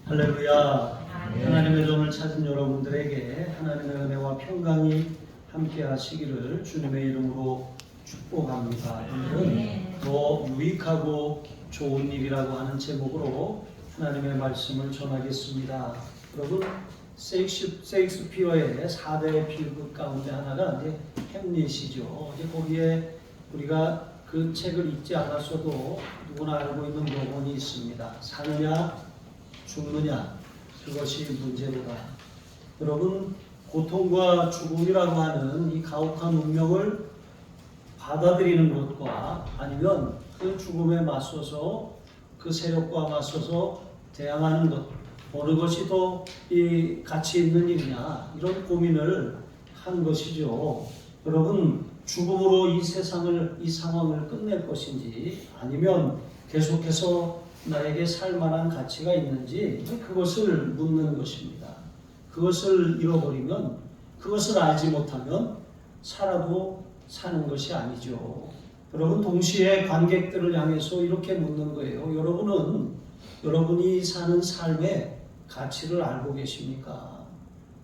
할렐루야. 하나님의 도움을 찾은 여러분들에게 하나님의 은혜와 평강이 함께 하시기를 주님의 이름으로 축복합니다. 오늘은 더 유익하고 좋은 일이라고 하는 제목으로 하나님의 말씀을 전하겠습니다. 여러분, 세익스피어의 4대 비극 가운데 하나가 이제 햄릿이죠. 이제 거기에 우리가 그 책을 읽지 않았어도 누구나 알고 있는 명언이 있습니다. 사느냐 죽느냐, 그것이 문제로다. 여러분, 고통과 죽음이라고 하는 이 가혹한 운명을 받아들이는 것과 아니면 그 죽음에 맞서서 그 세력과 맞서서 대항하는 것, 어느 것이 더 이 가치 있는 일이냐, 이런 고민을 한 것이죠. 여러분, 죽음으로 이 세상을, 이 상황을 끝낼 것인지 아니면 계속해서 나에게 살만한 가치가 있는지 그것을 묻는 것입니다. 그것을 잃어버리면, 그것을 알지 못하면 살아도 사는 것이 아니죠. 여러분, 동시에 관객들을 향해서 이렇게 묻는 거예요. 여러분은 여러분이 사는 삶의 가치를 알고 계십니까?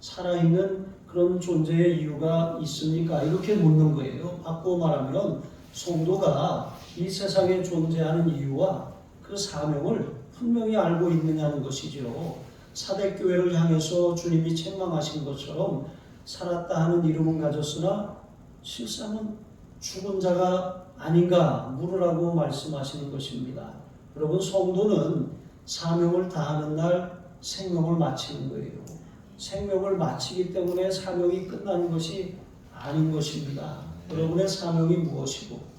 살아있는 그런 존재의 이유가 있습니까? 이렇게 묻는 거예요. 바꾸어 말하면 성도가 이 세상에 존재하는 이유와 그 사명을 분명히 알고 있느냐는 것이죠. 사대교회를 향해서 주님이 책망하신 것처럼 살았다 하는 이름은 가졌으나 실상은 죽은 자가 아닌가 물으라고 말씀하시는 것입니다. 여러분, 성도는 사명을 다하는 날 생명을 마치는 거예요. 생명을 마치기 때문에 사명이 끝나는 것이 아닌 것입니다. 여러분의 사명이 무엇이고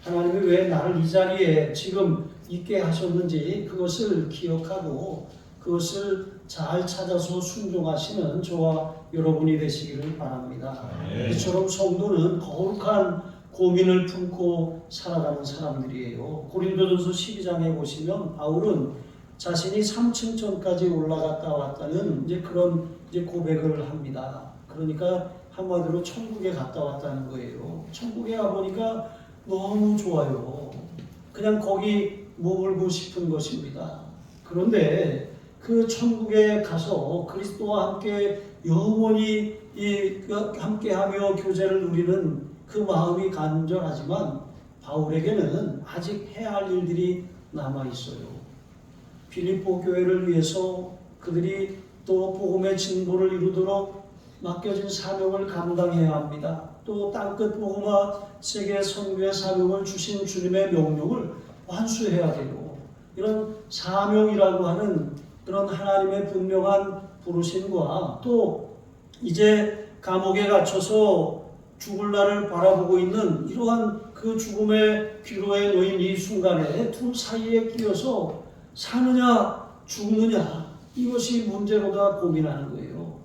하나님이 왜 나를 이 자리에 지금 있게 하셨는지 그것을 기억하고 그것을 잘 찾아서 순종하시는 저와 여러분이 되시기를 바랍니다. 이처럼 성도는 거룩한 고민을 품고 살아가는 사람들이에요. 고린도전서 12장에 보시면 바울은 자신이 3층전까지 올라갔다 왔다는 이제 그런 이제 고백을 합니다. 그러니까 한마디로 천국에 갔다 왔다는 거예요. 천국에 가보니까 너무 좋아요. 그냥 거기 머물고 싶은 것입니다. 그런데 그 천국에 가서 그리스도와 함께 영원히 함께하며 교제를 누리는 그 마음이 간절하지만 바울에게는 아직 해야 할 일들이 남아있어요. 빌립보 교회를 위해서 그들이 또 복음의 진보를 이루도록 맡겨진 사명을 감당해야 합니다. 또 땅끝 복음화 세계 선교의 사명을 주신 주님의 명령을 완수해야 되고, 이런 사명이라고 하는 그런 하나님의 분명한 부르심과 또 이제 감옥에 갇혀서 죽을 날을 바라보고 있는 이러한 그 죽음의 귀로에 놓인 이 순간에 둘 사이에 끼어서 사느냐 죽느냐, 이것이 문제로다 고민하는 거예요.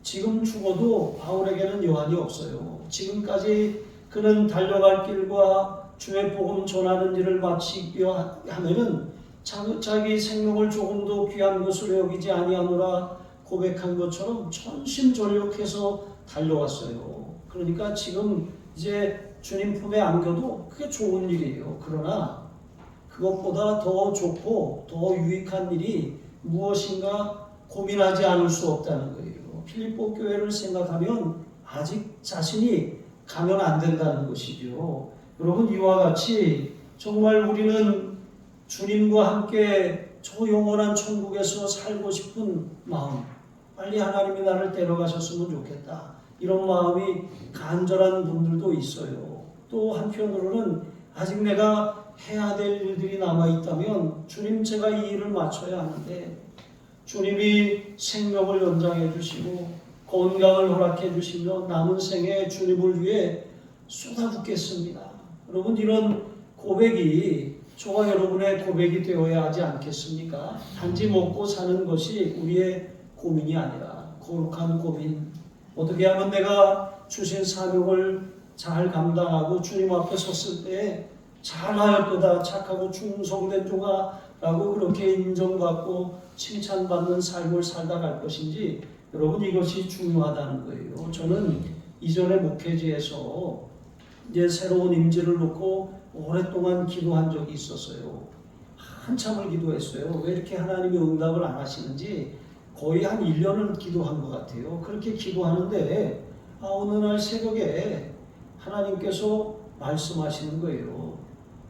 지금 죽어도 바울에게는 여한이 없어요. 지금까지 그는 달려갈 길과 주의 복음 전하는 일을 마치려 하면은 자기 생명을 조금도 귀한 것으로 여기지 아니하노라 고백한 것처럼 전심전력해서 달려왔어요. 그러니까 지금 이제 주님 품에 안겨도 그게 좋은 일이에요. 그러나 그것보다 더 좋고 더 유익한 일이 무엇인가 고민하지 않을 수 없다는 거예요. 필립보 교회를 생각하면 아직 자신이 가면 안 된다는 것이죠. 여러분, 이와 같이 정말 우리는 주님과 함께 저 영원한 천국에서 살고 싶은 마음, 빨리 하나님이 나를 데려가셨으면 좋겠다, 이런 마음이 간절한 분들도 있어요. 또 한편으로는 아직 내가 해야 될 일들이 남아있다면 주님, 제가 이 일을 마쳐야 하는데 주님이 생명을 연장해 주시고 건강을 허락해 주시며 남은 생에 주님을 위해 쏟아붓겠습니다. 여러분, 이런 고백이 저와 여러분의 고백이 되어야 하지 않겠습니까? 단지 먹고 사는 것이 우리의 고민이 아니라 거룩한 고민, 어떻게 하면 내가 주신 사명을 잘 감당하고 주님 앞에 섰을 때 잘하였도다, 착하고 충성된 종아 라고 그렇게 인정받고 칭찬받는 삶을 살다 갈 것인지, 여러분, 이것이 중요하다는 거예요. 저는 이전에 목회지에서 이제 새로운 임지를 놓고 오랫동안 기도한 적이 있었어요. 한참을 기도했어요. 왜 이렇게 하나님이 응답을 안 하시는지 거의 한 1년을 기도한 것 같아요. 그렇게 기도하는데 어느 날 새벽에 하나님께서 말씀하시는 거예요.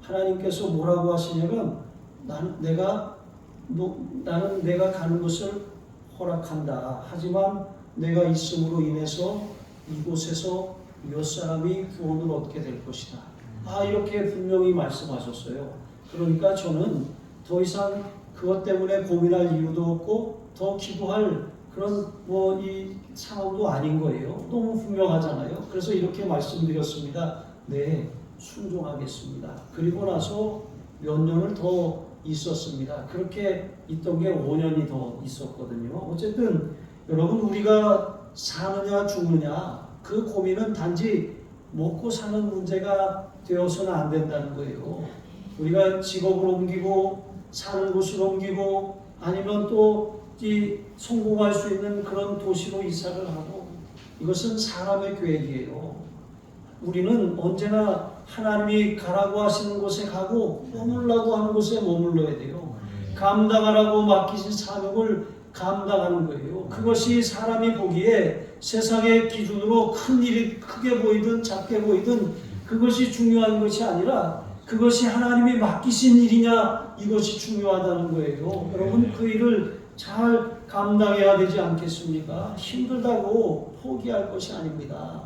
하나님께서 뭐라고 하시냐면 나는 내가 가는 것을 허락한다. 하지만 내가 있음으로 인해서 이곳에서 몇 사람이 구원을 얻게 될 것이다. 이렇게 분명히 말씀하셨어요. 그러니까 저는 더 이상 그것 때문에 고민할 이유도 없고 더 기도할 그런 이 상황도 아닌 거예요. 너무 분명하잖아요. 그래서 이렇게 말씀드렸습니다. 네, 순종하겠습니다. 그리고 나서 몇 년을 더 있었습니다. 그렇게 있던 게 5년이 더 있었거든요. 어쨌든 여러분, 우리가 사느냐 죽느냐 그 고민은 단지 먹고 사는 문제가 되어서는 안 된다는 거예요. 우리가 직업을 옮기고 사는 곳을 옮기고 아니면 또 성공할 수 있는 그런 도시로 이사를 하고, 이것은 사람의 계획이에요. 우리는 언제나 하나님이 가라고 하시는 곳에 가고 머물라고 하는 곳에 머물러야 돼요. 감당하라고 맡기신 사명을 감당하는 거예요. 그것이 사람이 보기에 세상의 기준으로 큰 일이 크게 보이든 작게 보이든 그것이 중요한 것이 아니라 그것이 하나님이 맡기신 일이냐, 이것이 중요하다는 거예요. 여러분, 그 일을 잘 감당해야 되지 않겠습니까? 힘들다고 포기할 것이 아닙니다.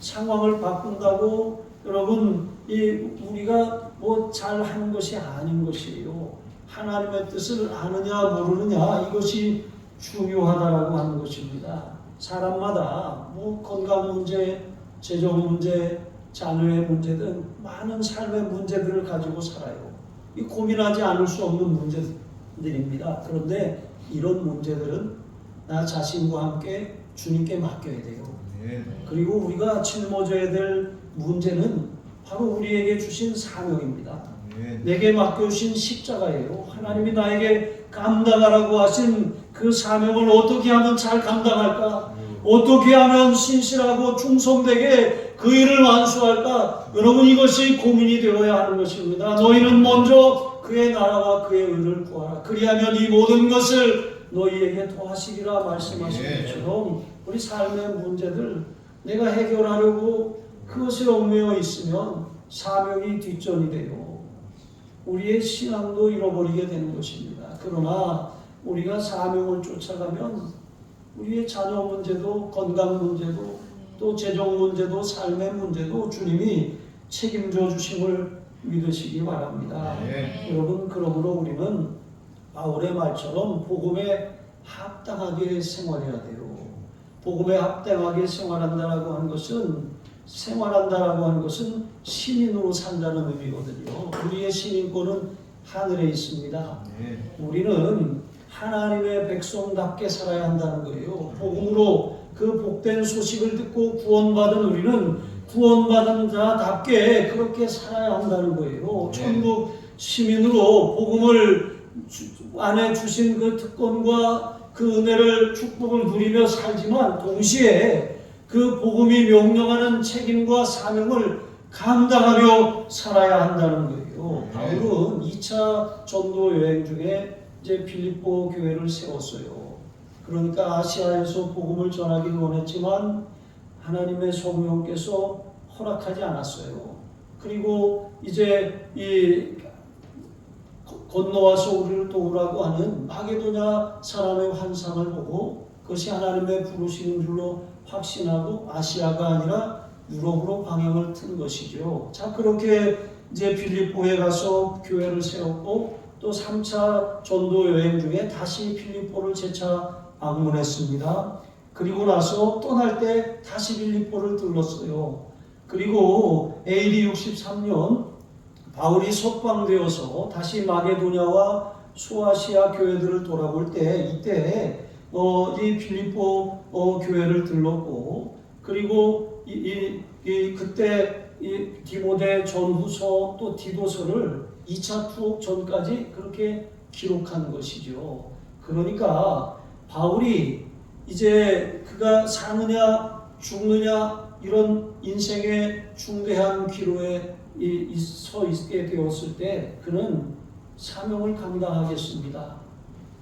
상황을 바꾼다고 여러분 우리가 잘하는 것이 아닌 것이에요. 하나님의 뜻을 아느냐 모르느냐, 이것이 중요하다라고 하는 것입니다. 사람마다 건강 문제, 재정 문제, 자녀의 문제 등 많은 삶의 문제들을 가지고 살아요. 고민하지 않을 수 없는 문제들입니다. 그런데 이런 문제들은 나 자신과 함께 주님께 맡겨야 돼요. 그리고 우리가 짊어져야 될 문제는 바로 우리에게 주신 사명입니다. 내게 맡겨주신 십자가예요. 하나님이 나에게 감당하라고 하신 그 사명을 어떻게 하면 잘 감당할까? 어떻게 하면 신실하고 충성되게 그 일을 완수할까? 여러분, 이것이 고민이 되어야 하는 것입니다. 너희는 먼저 그의 나라와 그의 의를 구하라. 그리하면 이 모든 것을 너희에게 더하시리라 말씀하신 것처럼 우리 삶의 문제들 내가 해결하려고 그것에 얽매여 있으면 사명이 뒷전이 돼요. 우리의 신앙도 잃어버리게 되는 것입니다. 그러나 우리가 사명을 쫓아가면 우리의 자녀 문제도, 건강 문제도, 또 재정 문제도, 삶의 문제도 주님이 책임져 주심을 믿으시기 바랍니다. 여러분, 그러므로 우리는 바울의 말처럼 복음에 합당하게 생활해야 돼요. 복음에 합당하게 생활한다라고 하는 것은 시민으로 산다는 의미거든요. 우리의 시민권은 하늘에 있습니다. 우리는 하나님의 백성답게 살아야 한다는 거예요. 복음으로 그 복된 소식을 듣고 구원받은 우리는 구원받은 자답게 그렇게 살아야 한다는 거예요. 천국 시민으로 복음을 안에 주신 그 특권과 그 은혜를, 축복을 누리며 살지만 동시에 그 복음이 명령하는 책임과 사명을 감당하며 살아야 한다는 거예요. 바울은 2차 전도 여행 중에 이제 빌립보 교회를 세웠어요. 그러니까 아시아에서 복음을 전하기를 원했지만 하나님의 성령께서 허락하지 않았어요. 그리고 이제 건너와서 우리를 도우라고 하는 마게도냐 사람의 환상을 보고 그것이 하나님의 부르시는 줄로 확신하고 아시아가 아니라 유럽으로 방향을 튼 것이죠. 자, 그렇게 이제 빌립보에 가서 교회를 세웠고 또 3차 전도 여행 중에 다시 빌립보를 재차 방문했습니다. 그리고 나서 떠날 때 다시 빌립보를 들렀어요. 그리고 AD 63년 바울이 석방되어서 다시 마게도냐와 소아시아 교회들을 돌아볼 때 이때 이 빌립보 교회를 들렀고, 그리고 그때 디모데 전후서 또 디도서를 2차 투옥 전까지 그렇게 기록한 것이죠. 그러니까 바울이 이제 그가 사느냐 죽느냐 이런 인생의 중대한 기로에 서 있게 되었을 때 그는 사명을 감당하겠습니다.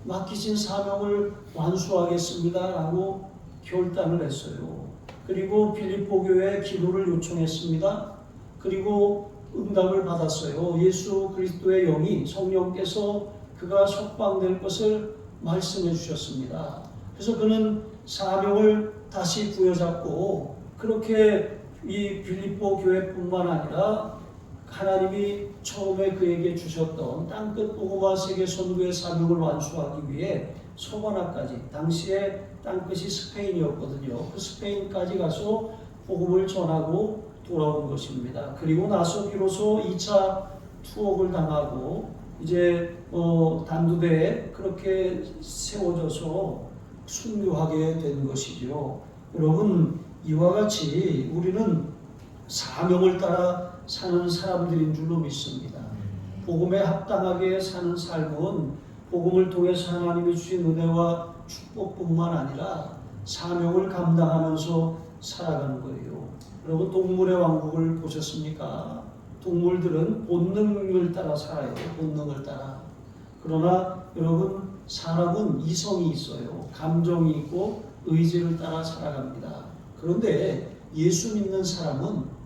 맡기신 사명을 완수하겠습니다. 라고 결단을 했어요. 그리고 빌립보 교회에 기도를 요청했습니다. 그리고 응답을 받았어요. 예수 그리스도의 영이 성령께서 그가 석방될 것을 말씀해 주셨습니다. 그래서 그는 사명을 다시 부여잡고 그렇게 이 빌립보 교회뿐만 아니라 하나님이 처음에 그에게 주셨던 땅끝 복음화 세계 선교의 사명을 완수하기 위해 서바나까지, 당시에 땅끝이 스페인이었거든요. 그 스페인까지 가서 복음을 전하고 돌아온 것입니다. 그리고 나서 비로소 2차 투옥을 당하고 이제 단두대에 그렇게 세워져서 순교하게 된 것이죠. 여러분, 이와 같이 우리는 사명을 따라 사는 사람들인 줄로 믿습니다. 복음에 합당하게 사는 삶은 복음을 통해서 하나님이 주신 은혜와 축복뿐만 아니라 사명을 감당하면서 살아가는 거예요. 여러분, 동물의 왕국을 보셨습니까? 동물들은 본능을 따라 살아요. 본능을 따라. 그러나 여러분, 사람은 이성이 있어요. 감정이 있고 의지를 따라 살아갑니다. 그런데 예수 믿는 사람은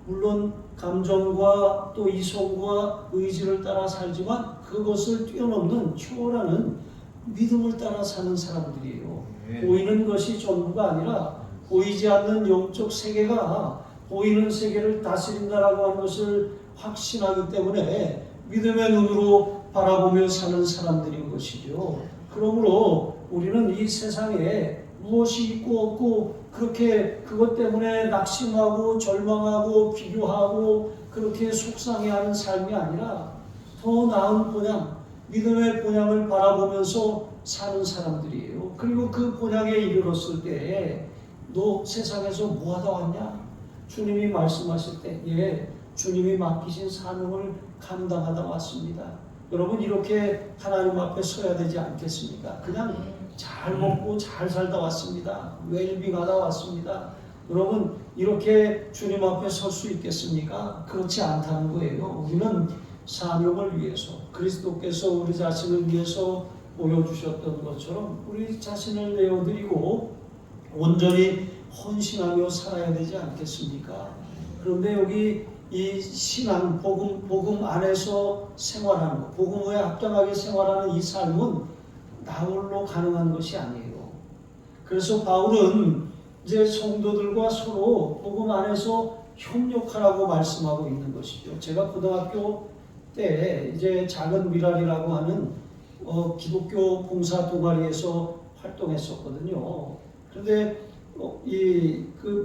물론 감정과 또 이성과 의지를 따라 살지만 그것을 뛰어넘는 초월하는 믿음을 따라 사는 사람들이에요. 보이는 것이 전부가 아니라 보이지 않는 영적 세계가 보이는 세계를 다스린다라고 하는 것을 확신하기 때문에 믿음의 눈으로 바라보며 사는 사람들인 것이죠. 그러므로 우리는 이 세상에 무엇이 있고 없고 그렇게 그것 때문에 낙심하고 절망하고 비교하고 그렇게 속상해하는 삶이 아니라 더 나은 본향, 믿음의 본향을 바라보면서 사는 사람들이에요. 그리고 그 본향에 이르렀을 때 너 세상에서 뭐하다 왔냐? 주님이 말씀하실 때 예, 주님이 맡기신 사명을 감당하다 왔습니다. 여러분, 이렇게 하나님 앞에 서야 되지 않겠습니까? 그냥 잘 먹고 잘 살다 왔습니다. 웰빙하다 왔습니다. 여러분, 이렇게 주님 앞에 설 수 있겠습니까? 그렇지 않다는 거예요. 우리는 사명을 위해서, 그리스도께서 우리 자신을 위해서 보여주셨던 것처럼 우리 자신을 내어드리고 온전히 헌신하며 살아야 되지 않겠습니까? 그런데 여기 이 신앙, 복음 안에서 생활하는 것, 복음에 합당하게 생활하는 이 삶은 나 홀로 가능한 것이 아니에요. 그래서 바울은 이제 성도들과 서로 복음 안에서 협력하라고 말씀하고 있는 것이죠. 제가 고등학교 때 이제 작은 미랄이라고 하는 기독교 봉사 동아리에서 활동했었거든요. 그런데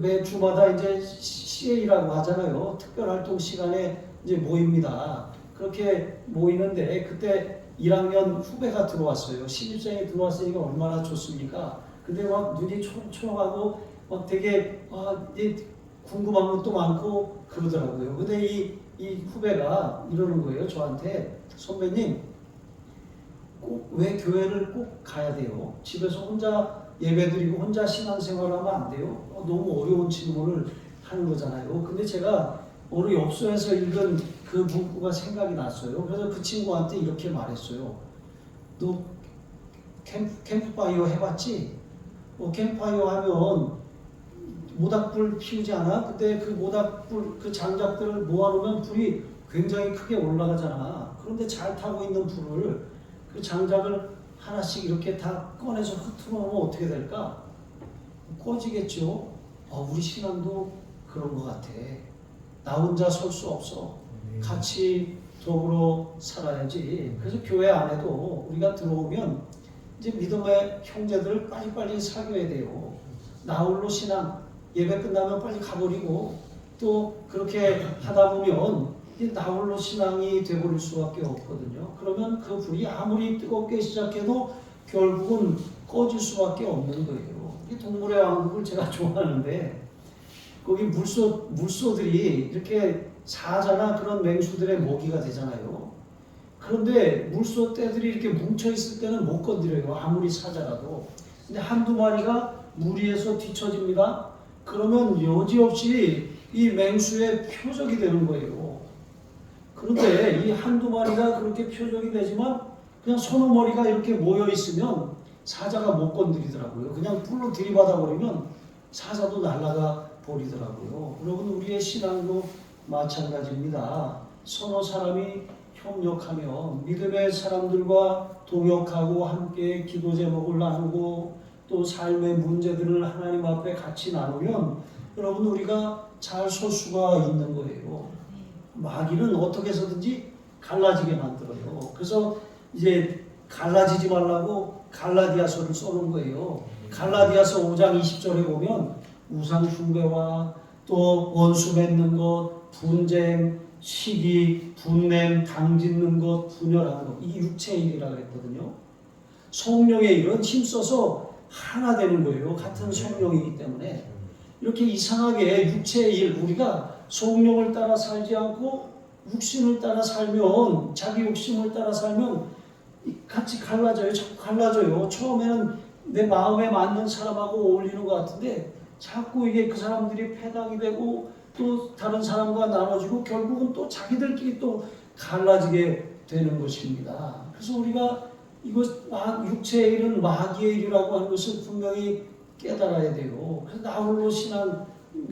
매 주마다 이제 CA라고 하잖아요. 특별활동 시간에 이제 모입니다. 그렇게 모이는데 그때 1학년 후배가 들어왔어요. 신입생이 들어왔으니까 얼마나 좋습니까? 근데 막 눈이 초롱초롱하고 막 되게 궁금한 것도 많고 그러더라고요. 근데 이 후배가 이러는 거예요. 저한테, 선배님, 왜 교회를 꼭 가야 돼요? 집에서 혼자 예배드리고 혼자 신앙생활하면 안 돼요? 너무 어려운 질문을 하는 거잖아요. 근데 제가 어느 엽서에서 읽은 그 문구가 생각이 났어요. 그래서 그 친구한테 이렇게 말했어요. 너 캠프파이어 해봤지? 캠프파이어 하면 모닥불 피우지 않아? 근데 그 모닥불, 그 장작들을 모아놓으면 불이 굉장히 크게 올라가잖아. 그런데 잘 타고 있는 불을, 그 장작을 하나씩 이렇게 다 꺼내서 흩어놓으면 어떻게 될까? 꺼지겠죠? 우리 신앙도 그런 것 같아. 나 혼자 설 수 없어. 같이 더불어 살아야지. 그래서 교회 안에도 우리가 들어오면 이제 믿음의 형제들을 빨리빨리 사귀어야 돼요. 나 홀로 신앙, 예배 끝나면 빨리 가버리고 또 그렇게 하다 보면 나 홀로 신앙이 돼버릴 수밖에 없거든요. 그러면 그 불이 아무리 뜨겁게 시작해도 결국은 꺼질 수밖에 없는 거예요. 이 동물의 왕국을 제가 좋아하는데 거기 물소들이 이렇게 사자나 그런 맹수들의 먹이가 되잖아요. 그런데 물소 떼들이 이렇게 뭉쳐 있을 때는 못 건드려요. 아무리 사자라도. 근데 한두 마리가 무리해서 뒤처집니다. 그러면 여지없이 이 맹수의 표적이 되는 거예요. 그런데 이 한두 마리가 그렇게 표적이 되지만 그냥 서너 마리가 이렇게 모여 있으면 사자가 못 건드리더라고요. 그냥 불로 들이받아 버리면 사자도 날아가 버리더라고요. 여러분, 우리의 신앙도 마찬가지입니다. 서너 사람이 협력하며 믿음의 사람들과 동역하고 함께 기도 제목을 나누고 또 삶의 문제들을 하나님 앞에 같이 나누면 여러분, 우리가 잘 설 수가 있는 거예요. 마귀는 어떻게 해서든지 갈라지게 만들어요. 그래서 이제 갈라지지 말라고 갈라디아서를 써놓은 거예요. 갈라디아서 5장 20절에 보면 우상 숭배와 또 원수 맺는 것, 분쟁, 시기, 분냄, 당짓는 것, 분열하는 것, 이 육체의 일이라 그랬거든요. 성령의 일은 힘써서 하나 되는 거예요. 같은 성령이기 때문에. 이렇게 이상하게 육체의 일, 우리가 성령을 따라 살지 않고 육신을 따라 살면, 자기 욕심을 따라 살면 같이 갈라져요. 자꾸 갈라져요. 처음에는 내 마음에 맞는 사람하고 어울리는 것 같은데 자꾸 이게 그 사람들이 패당이 되고 또 다른 사람과 나눠지고 결국은 또 자기들끼리 또 갈라지게 되는 것입니다. 그래서 우리가 이것 육체의 일은 마귀의 일이라고 하는 것을 분명히 깨달아야 돼요. 그래서 나 홀로 신앙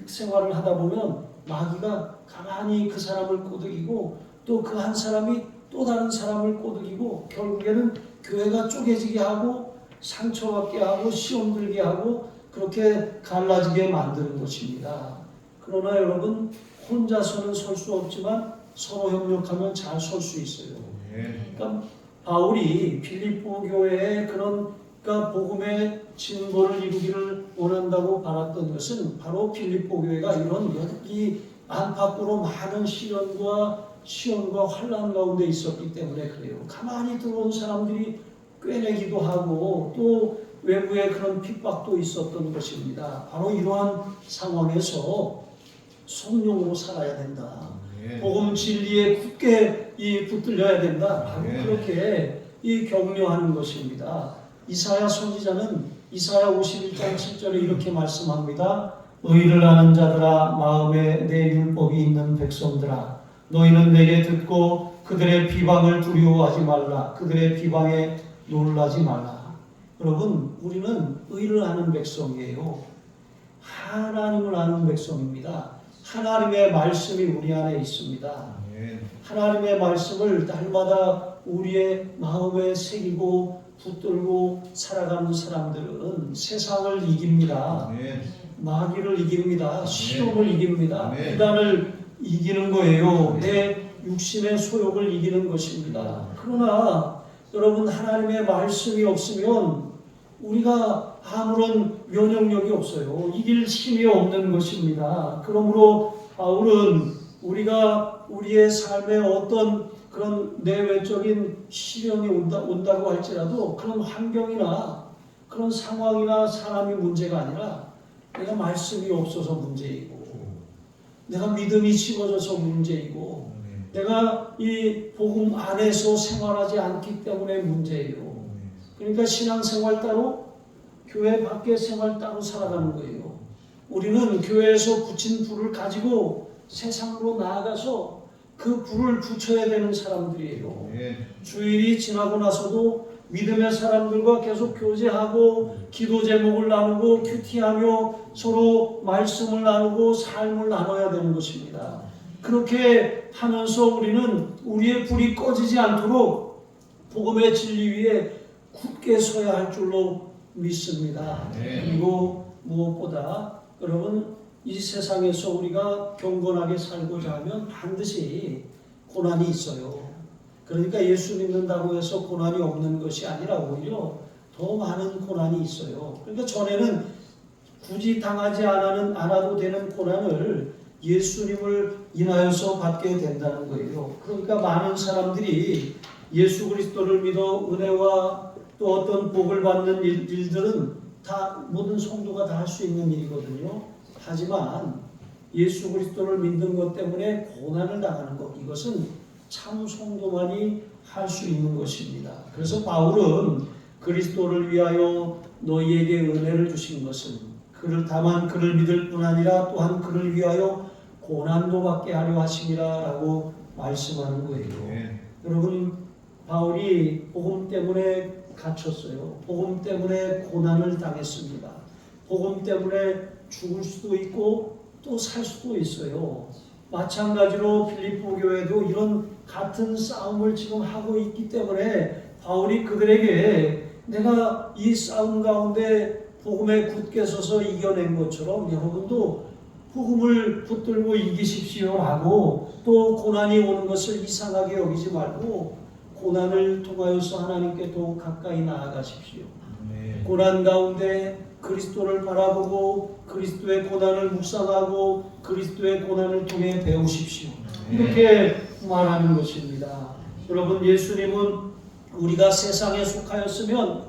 생활을 하다 보면 마귀가 가만히 그 사람을 꼬드기고 또 그 한 사람이 또 다른 사람을 꼬드기고 결국에는 교회가 쪼개지게 하고 상처받게 하고 시험 들게 하고 그렇게 갈라지게 만드는 것입니다. 그러나 여러분, 혼자서는 설 수 없지만 서로 협력하면 잘 설 수 있어요. 그러니까 바울이 빌립보 교회에 그러니까 복음의 증거를 이루기를 원한다고 바랐던 것은 바로 빌립보 교회가 이런 이 안팎으로 많은 시련과 환난 가운데 있었기 때문에 그래요. 가만히 들어온 사람들이 꿰내기도 하고 또 외부에 그런 핍박도 있었던 것입니다. 바로 이러한 상황에서 성령으로 살아야 된다. 복음 진리에 굳게 붙들려야 된다. 바로 그렇게 격려하는 것입니다. 이사야 선지자는 이사야 51장 7절에 이렇게 말씀합니다. 의를 아는 자들아, 마음에 내 율법이 있는 백성들아, 너희는 내게 듣고 그들의 비방을 두려워하지 말라. 그들의 비방에 놀라지 말라. 여러분, 우리는 의를 아는 백성이에요. 하나님을 아는 백성입니다. 하나님의 말씀이 우리 안에 있습니다. 하나님의 말씀을 날마다 우리의 마음에 새기고 붙들고 살아가는 사람들은 세상을 이깁니다. 마귀를 이깁니다. 시험을 이깁니다. 비단을 이기는 거예요. 내 육신의 소욕을 이기는 것입니다. 그러나 여러분, 하나님의 말씀이 없으면 우리가 아무런 면역력이 없어요. 이길 힘이 없는 것입니다. 그러므로 바울은 우리가 우리의 삶에 어떤 그런 내외적인 시련이 온다고 할지라도 그런 환경이나 그런 상황이나 사람이 문제가 아니라 내가 말씀이 없어서 문제이고 내가 믿음이 식어져서 문제이고 내가 이 복음 안에서 생활하지 않기 때문에 문제예요. 그러니까 신앙생활 따로 교회 밖의 생활 따로 살아가는 거예요. 우리는 교회에서 붙인 불을 가지고 세상으로 나아가서 그 불을 붙여야 되는 사람들이에요. 주일이 지나고 나서도 믿음의 사람들과 계속 교제하고 기도 제목을 나누고 큐티하며 서로 말씀을 나누고 삶을 나눠야 되는 것입니다. 그렇게 하면서 우리는 우리의 불이 꺼지지 않도록 복음의 진리 위에 굳게 서야 할 줄로 믿습니다. 그리고 무엇보다 여러분, 이 세상에서 우리가 경건하게 살고자 하면 반드시 고난이 있어요. 그러니까 예수 믿는다고 해서 고난이 없는 것이 아니라 오히려 더 많은 고난이 있어요. 그러니까 전에는 굳이 당하지 않아도 되는 고난을 예수님을 인하여서 받게 된다는 거예요. 그러니까 많은 사람들이 예수 그리스도를 믿어 은혜와 또 어떤 복을 받는 일들은 다 모든 성도가 다 할 수 있는 일이거든요. 하지만 예수 그리스도를 믿는 것 때문에 고난을 당하는 것, 이것은 참 성도만이 할 수 있는 것입니다. 그래서 바울은 그리스도를 위하여 너희에게 은혜를 주신 것은 다만 그를 믿을 뿐 아니라 또한 그를 위하여 고난도 받게 하려 하심이라 라고 말씀하는 거예요. 여러분, 바울이 복음 때문에 갇혔어요. 복음 때문에 고난을 당했습니다. 복음 때문에 죽을 수도 있고 또 살 수도 있어요. 마찬가지로 빌립보 교회도 이런 같은 싸움을 지금 하고 있기 때문에 바울이 그들에게 내가 이 싸움 가운데 복음에 굳게 서서 이겨낸 것처럼 여러분도 복음을 붙들고 이기십시오라고, 또 고난이 오는 것을 이상하게 여기지 말고 고난을 통하여서 하나님께 더 가까이 나아가십시오. 고난 가운데 그리스도를 바라보고 그리스도의 고난을 묵상하고 그리스도의 고난을 통해 배우십시오. 이렇게 말하는 것입니다. 여러분, 예수님은 우리가 세상에 속하였으면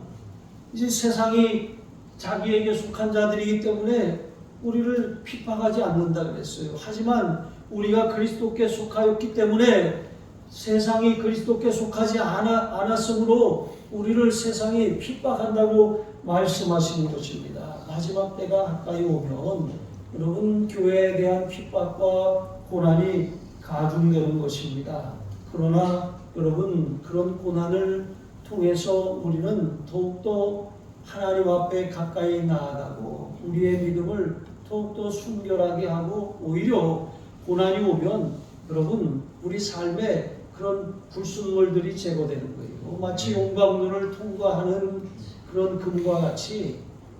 이제 세상이 자기에게 속한 자들이기 때문에 우리를 핍박하지 않는다 그랬어요. 하지만 우리가 그리스도께 속하였기 때문에 세상이 그리스도께 속하지 않았으므로 우리를 세상이 핍박한다고 말씀하시는 것입니다. 마지막 때가 가까이 오면 여러분, 교회에 대한 핍박과 고난이 가중되는 것입니다. 그러나 여러분, 그런 고난을 통해서 우리는 더욱더 하나님 앞에 가까이 나아가고 우리의 믿음을 더욱더 순결하게 하고, 오히려 고난이 오면 여러분, 우리 삶에 그런 불순물들이 제거되는 거예요. 마치 용광로를 통과하는 그런 금과 같이,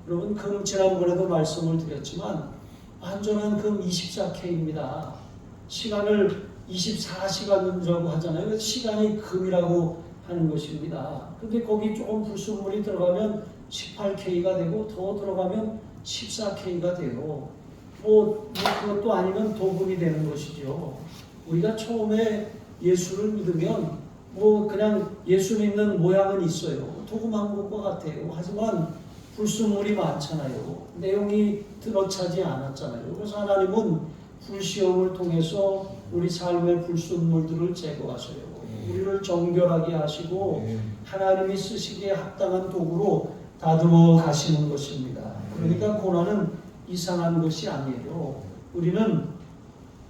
여러분, 금 지난번에도 말씀을 드렸지만 완전한 금 24K입니다. 시간을 24시간이라고 하잖아요. 시간이 금이라고 하는 것입니다. 근데 거기 조금 불순물이 들어가면 18K가 되고 더 들어가면 14K가 돼요. 그것도 아니면 도금이 되는 것이죠. 우리가 처음에 예수를 믿으면 그냥 예수 믿는 모양은 있어요. 도금한 것과 같아요. 하지만 불순물이 많잖아요. 내용이 들어차지 않았잖아요. 그래서 하나님은 불시험을 통해서 우리 삶의 불순물들을 제거하셔요. 우리를 정결하게 하시고 하나님이 쓰시기에 합당한 도구로 다듬어 가시는 것입니다. 그러니까 고난은 이상한 것이 아니에요. 우리는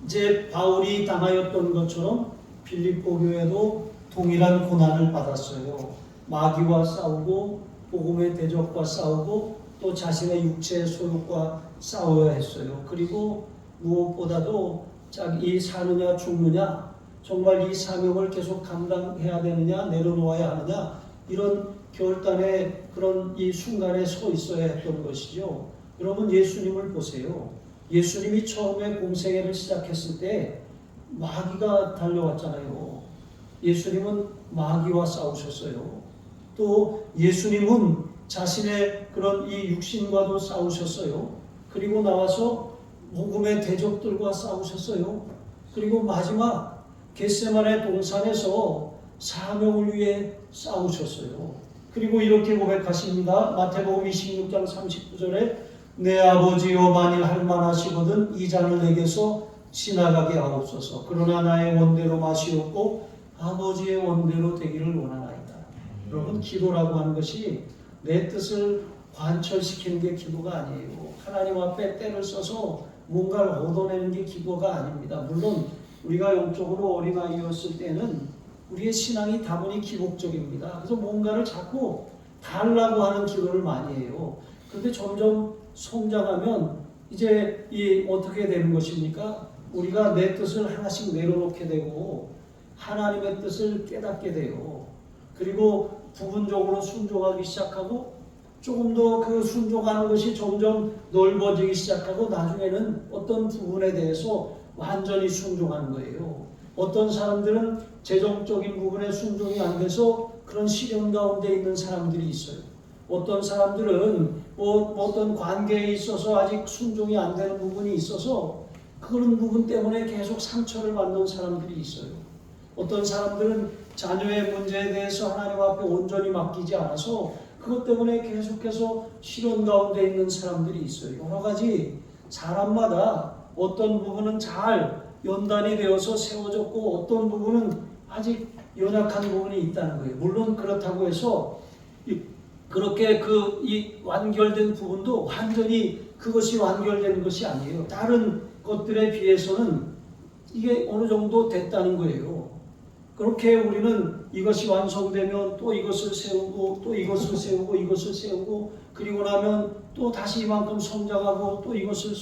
이제 바울이 당하였던 것처럼 빌립보 교회도 동일한 고난을 받았어요. 마귀와 싸우고 복음의 대적과 싸우고 또 자신의 육체의 소욕과 싸워야 했어요. 그리고 무엇보다도 자기 사느냐 죽느냐, 정말 이 사명을 계속 감당해야 되느냐 내려놓아야 하느냐, 이런 결단의 그런 이 순간에 서 있어야 했던 것이죠. 여러분, 예수님을 보세요. 예수님이 처음에 공생애를 시작했을 때 마귀가 달려왔잖아요. 예수님은 마귀와 싸우셨어요. 또 예수님은 자신의 그런 이 육신과도 싸우셨어요. 그리고 나와서 복음의 대적들과 싸우셨어요. 그리고 마지막 겟세마네 동산에서 사명을 위해 싸우셨어요. 그리고 이렇게 고백하십니다. 마태복음 26장 39절에 내 아버지여, 만일 할만하시거든 이 잔을 내게서 지나가게 하옵소서. 그러나 나의 원대로 마시옵고 아버지의 원대로 되기를 원하나이다. 여러분, 기도라고 하는 것이 내 뜻을 관철시키는 게 기도가 아니에요. 하나님 앞에 때를 써서 뭔가를 얻어내는 게 기도가 아닙니다. 물론 우리가 영적으로 어린아이였을 때는 우리의 신앙이 다분히 기복적입니다. 그래서 뭔가를 자꾸 달라고 하는 기도를 많이 해요. 그런데 점점 성장하면 이제 어떻게 되는 것입니까? 우리가 내 뜻을 하나씩 내려놓게 되고 하나님의 뜻을 깨닫게 돼요. 그리고 부분적으로 순종하기 시작하고 조금 더 그 순종하는 것이 점점 넓어지기 시작하고 나중에는 어떤 부분에 대해서 완전히 순종하는 거예요. 어떤 사람들은 재정적인 부분에 순종이 안 돼서 그런 시련 가운데 있는 사람들이 있어요. 어떤 사람들은 어떤 관계에 있어서 아직 순종이 안 되는 부분이 있어서 그런 부분 때문에 계속 상처를 받는 사람들이 있어요. 어떤 사람들은 자녀의 문제에 대해서 하나님 앞에 온전히 맡기지 않아서 그것 때문에 계속해서 시련 가운데 있는 사람들이 있어요. 여러 가지 사람마다 어떤 부분은 잘 연단이 되어서 세워졌고 어떤 부분은 아직 연약한 부분이 있다는 거예요. 물론 그렇다고 해서 그렇게 이 완결된 부분도 완전히 그것이 완결되는 것이 아니에요. 다른 것들에 비해서는 이게 어느 정도 됐다는 거예요. 그렇게 우리는 이것이 완성되면 또 이것을 세우고 또 이것을 세우고 이것을 세우고 그리고 나면 또 다시 이만큼 성장하고 또 이것을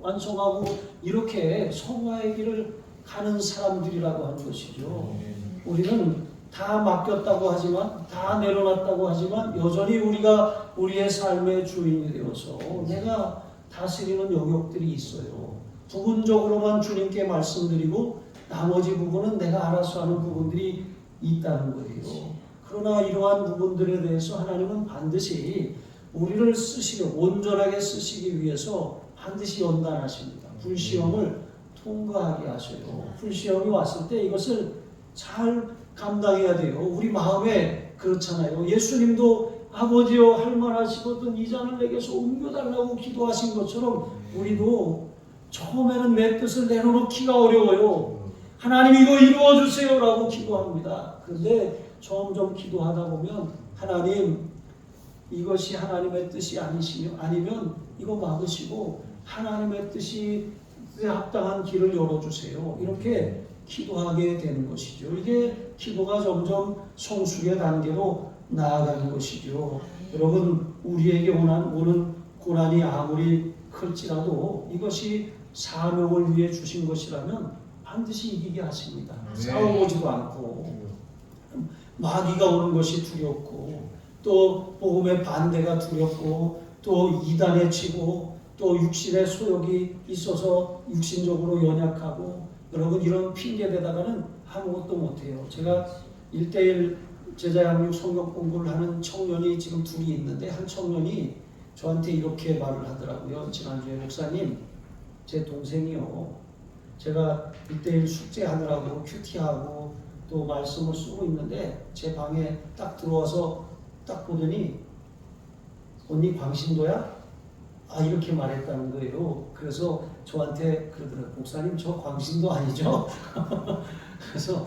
완성하고 이렇게 성화의 길을 가는 사람들이라고 하는 것이죠. 우리는 다 맡겼다고 하지만 다 내려놨다고 하지만 여전히 우리가 우리의 삶의 주인이 되어서 내가 다스리는 영역들이 있어요. 부분적으로만 주님께 말씀드리고 나머지 부분은 내가 알아서 하는 부분들이 있다는 거예요. 그러나 이러한 부분들에 대해서 하나님은 반드시 우리를 온전하게 쓰시기 위해서 반드시 연단하십니다. 불시험을 통과하게 하셔요. 불시험이 왔을 때 이것을 잘 감당해야 돼요. 우리 마음에 그렇잖아요. 예수님도 아버지여 할 만하시거든 이 잔을 내게서 옮겨달라고 기도하신 것처럼 우리도 처음에는 내 뜻을 내려놓기가 어려워요. 하나님 이거 이루어주세요 라고 기도합니다. 그런데 점점 기도하다 보면 하나님 이것이 하나님의 뜻이 아니면 이거 막으시고 하나님의 뜻에 합당한 길을 열어주세요. 이렇게 기도하게 되는 것이죠. 이게 기도가 점점 성숙의 단계로 나아가는 것이죠. 여러분 우리에게 오는 고난이 아무리 클지라도 이것이 사명을 위해 주신 것이라면 반드시 이기게 하십니다. 싸워보지도 않고 마귀가 오는 것이 두렵고 또 복음의 반대가 두렵고 또 이단에 치고 또 육신의 소욕이 있어서 육신적으로 연약하고 여러분 이런 핑계대다가는 아무것도 못해요. 제가 1:1 제자 양육 성경 공부를 하는 청년이 지금 둘이 있는데 한 청년이 저한테 이렇게 말을 하더라고요. 지난주에 목사님 제 동생이요. 제가 1:1 숙제하느라고 큐티하고 또 말씀을 쓰고 있는데 제 방에 딱 들어와서 딱 보더니 언니 광신도야? 이렇게 말했다는 거예요. 그래서 저한테 그러더라고요. 목사님 저 광신도 아니죠? 그래서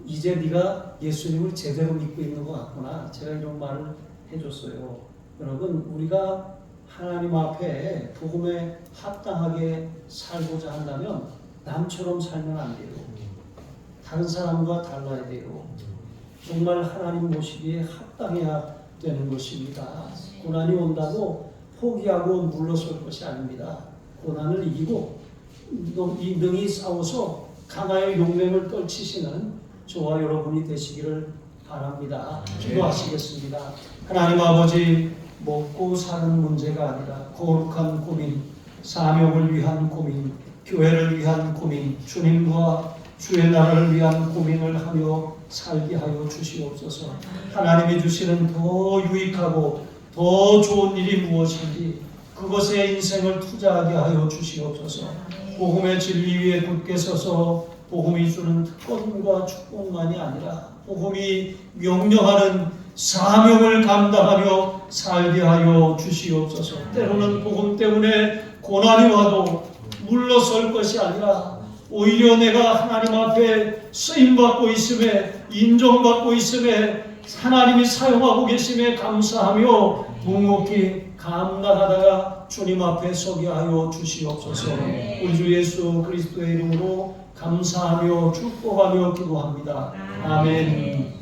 이제 네가 예수님을 제대로 믿고 있는 것 같구나. 제가 이런 말을 해줬어요. 여러분 우리가 하나님 앞에 복음에 합당하게 살고자 한다면 남처럼 살면 안 돼요. 다른 사람과 달라야 돼요. 정말 하나님 모시기에 합당해야 되는 것입니다. 고난이 온다고 포기하고 물러설 것이 아닙니다. 고난을 이기고 능히 싸워서 강하여 용맹을 떨치시는 저와 여러분이 되시기를 바랍니다. 기도하시겠습니다. 하나님 아버지 먹고 사는 문제가 아니라 거룩한 고민, 사명을 위한 고민, 교회를 위한 고민, 주님과 주의 나라를 위한 고민을 하며 살게 하여 주시옵소서. 하나님이 주시는 더 유익하고 더 좋은 일이 무엇인지 그것에 인생을 투자하게 하여 주시옵소서. 복음의 진리 위에 굳게 서서 복음이 주는 특권과 축복만이 아니라 복음이 명령하는 사명을 감당하며 살게 하여 주시옵소서. 때로는 복음 때문에 고난이 와도 물러설 것이 아니라 오히려 내가 하나님 앞에 쓰임받고 있음에 인정받고 있음에 하나님이 사용하고 계심에 감사하며 묵묵히 감당하다가 주님 앞에 서게 하여 주시옵소서. 우리 주 예수 그리스도의 이름으로 감사하며 축복하며 기도합니다. 아멘.